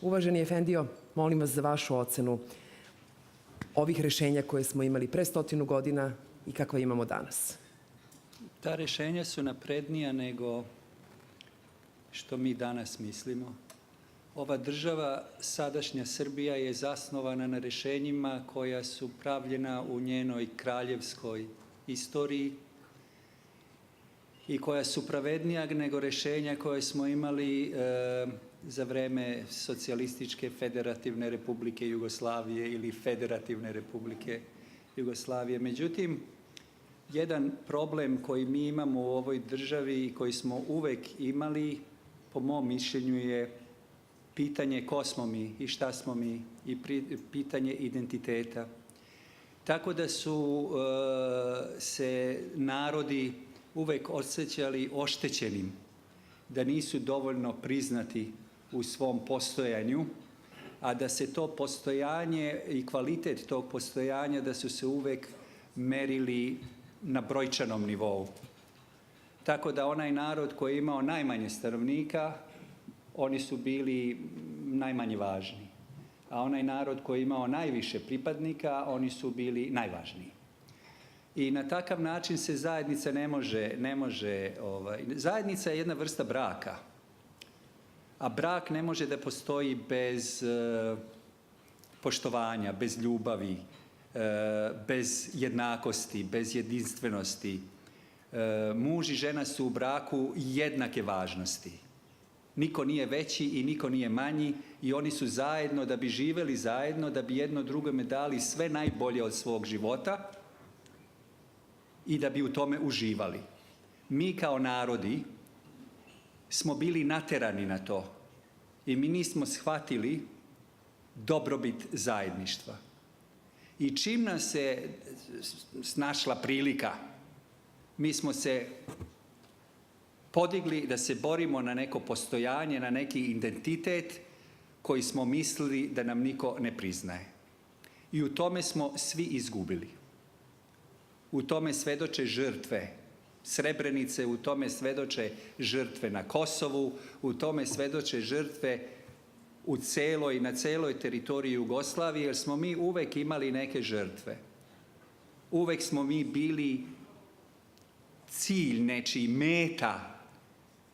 Uvaženi Efendio, molim vas za vašu ocenu ovih rešenja koje smo imali pre 100 godina i kakva imamo danas. Ta rešenja su naprednija nego što mi danas mislimo. Ova država, sadašnja Srbija, je zasnovana na rešenjima koja su pravljena u njenoj kraljevskoj istoriji i koja su pravednija nego rešenja koje smo imali za vreme Socijalističke federativne republike Jugoslavije ili Federativne republike Jugoslavije. Međutim, jedan problem koji mi imamo u ovoj državi i koji smo uvek imali, po mom mišljenju, je pitanje ko smo mi i šta smo mi i pitanje identiteta. Tako da su se narodi uvek osjećali oštećenim, da nisu dovoljno priznati u svom postojanju, a da se to postojanje i kvalitet tog postojanja da su se uvek merili na brojčanom nivou. Tako da onaj narod koji je imao najmanje stanovnika, oni su bili najmanje važni. A onaj narod koji je imao najviše pripadnika, oni su bili najvažniji. I na takav način se zajednica ne može zajednica je jedna vrsta braka. A brak ne može da postoji bez poštovanja, bez ljubavi, bez jednakosti, bez jedinstvenosti. Muž i žena su u braku jednake važnosti. Niko nije veći i niko nije manji i oni su zajedno da bi živeli zajedno, da bi jedno drugome dali sve najbolje od svog života i da bi u tome uživali. Mi kao narodi smo bili naterani na to i mi nismo shvatili dobrobit zajedništva. I čim nas se snašla prilika, mi smo se podigli da se borimo na neko postojanje, na neki identitet koji smo mislili da nam niko ne priznaje. I u tome smo svi izgubili. U tome svedoče žrtve Srebrenice, u tome svedoče žrtve na Kosovu, u tome svedoče žrtve na celoj teritoriji Jugoslavije, jer smo mi uvek imali neke žrtve. Uvek smo mi bili cilj nečiji, meta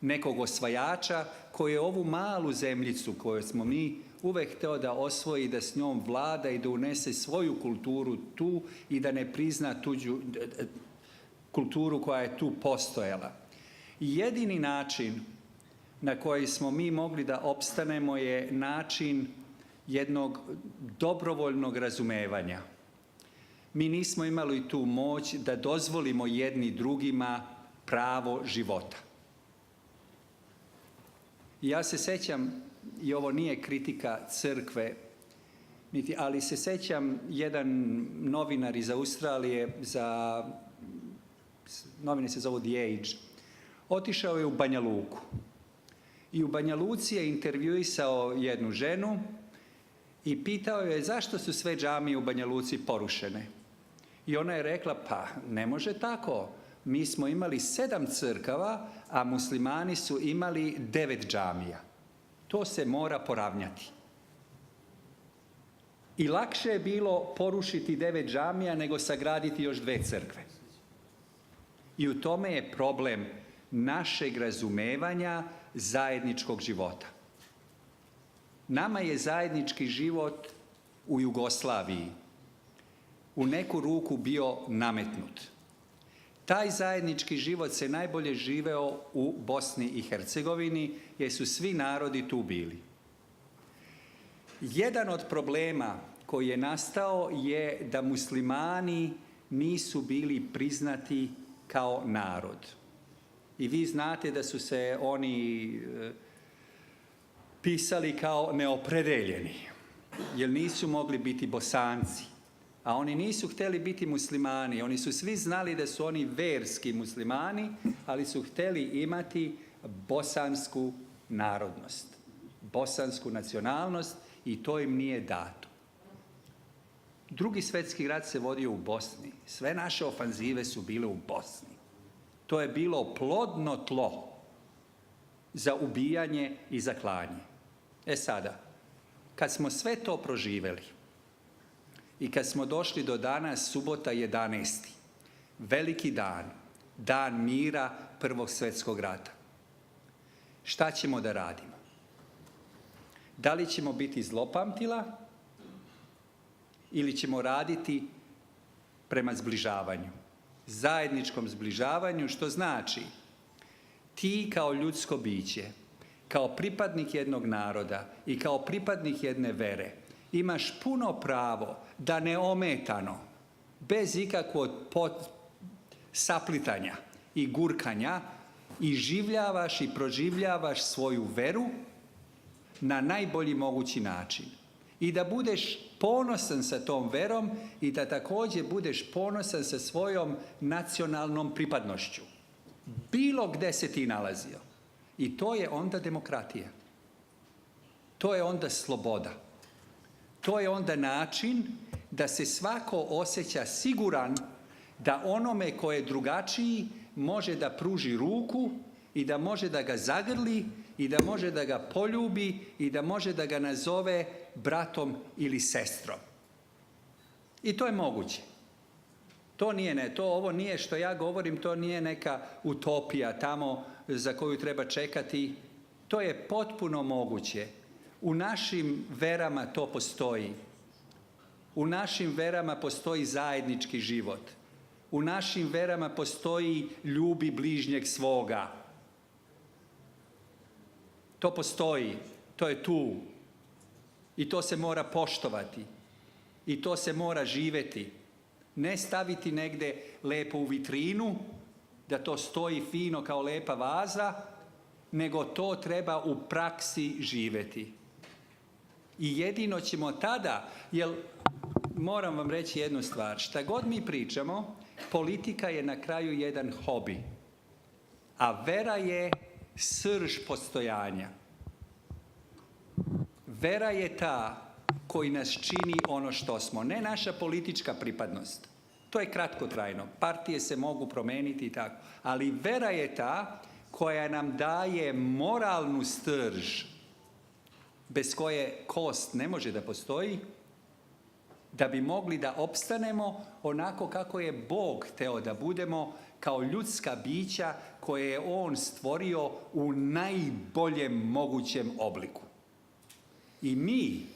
nekog osvajača koji je ovu malu zemljicu koju smo mi uvek hteo da osvoji, da s njom vlada i da unese svoju kulturu tu i da ne prizna tuđu kulturu koja je tu postojala. I jedini način na koji smo mi mogli da opstanemo je način jednog dobrovoljnog razumevanja. Mi nismo imali tu moć da dozvolimo jedni drugima pravo života. Ja se sećam, i ovo nije kritika crkve, ali se sećam jedan novinar iz Australije, novine se zovu The Age, otišao je u Banja Luku. I u Banja Luci je intervjuisao jednu ženu i pitao je zašto su sve džamije u Banja Luci porušene. I ona je rekla, pa ne može tako. Mi smo imali 7 crkava, a muslimani su imali 9 džamija. To se mora poravnjati. I lakše je bilo porušiti 9 džamija nego sagraditi još 2 crkve. I u tome je problem našeg razumevanja zajedničkog života. Nama je zajednički život u Jugoslaviji u neku ruku bio nametnut. Taj zajednički život se najbolje živeo u Bosni i Hercegovini, jer su svi narodi tu bili. Jedan od problema koji je nastao je da muslimani nisu bili priznati kao narod. I vi znate da su se oni pisali kao neopredeljeni, jer nisu mogli biti Bosanci. A oni nisu hteli biti muslimani. Oni su svi znali da su oni verski muslimani, ali su hteli imati bosansku narodnost, bosansku nacionalnost i to im nije dato. Drugi svetski rat se vodio u Bosni. Sve naše ofanzive su bile u Bosni. To je bilo plodno tlo za ubijanje i za klanje. Sada, kad smo sve to proživjeli i kad smo došli do danas, subota 11. veliki dan, dan mira Prvog svjetskog rata, šta ćemo da radimo? Da li ćemo biti zlopamtila ili ćemo raditi prema zbližavanju, zajedničkom zbližavanju, što znači ti kao ljudsko biće, kao pripadnik jednog naroda i kao pripadnik jedne vere imaš puno pravo da neometano, bez ikakvog saplitanja i gurkanja, iživljavaš i proživljavaš svoju veru na najbolji mogući način. I da budeš ponosan sa tom verom i da također budeš ponosan sa svojom nacionalnom pripadnošću. Bilo gdje se ti nalazio. I to je onda demokratija. To je onda sloboda. To je onda način da se svako osjeća siguran da onome ko je drugačiji može da pruži ruku i da može da ga zagrli i da može da ga poljubi i da može da ga nazove bratom ili sestrom. I to je moguće. Ovo nije što ja govorim, to nije neka utopija tamo za koju treba čekati. To je potpuno moguće. U našim verama to postoji. U našim verama postoji zajednički život. U našim verama postoji ljubi bližnjeg svoga. To postoji, to je tu. I to se mora poštovati. I to se mora živjeti. Ne staviti negdje lepo u vitrinu, da to stoji fino kao lepa vaza, nego to treba u praksi živjeti. I jedino ćemo tada, jer moram vam reći jednu stvar, šta god mi pričamo, politika je na kraju jedan hobi, a vera je srž postojanja. Vera je ta koji nas čini ono što smo, ne naša politička pripadnost. To je kratkotrajno, partije se mogu promijeniti i tako, ali vera je ta koja nam daje moralnu strž, bez koje kost ne može da postoji, da bi mogli da opstanemo onako kako je Bog hteo da budemo, kao ljudska bića koje je On stvorio u najboljem mogućem obliku. I mi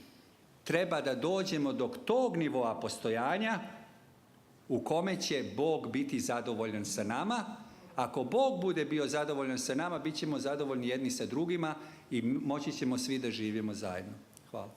treba da dođemo do tog nivoa postojanja u kome će Bog biti zadovoljan sa nama. Ako Bog bude bio zadovoljan sa nama, bit ćemo zadovoljni jedni sa drugima i moći ćemo svi da živimo zajedno. Hvala.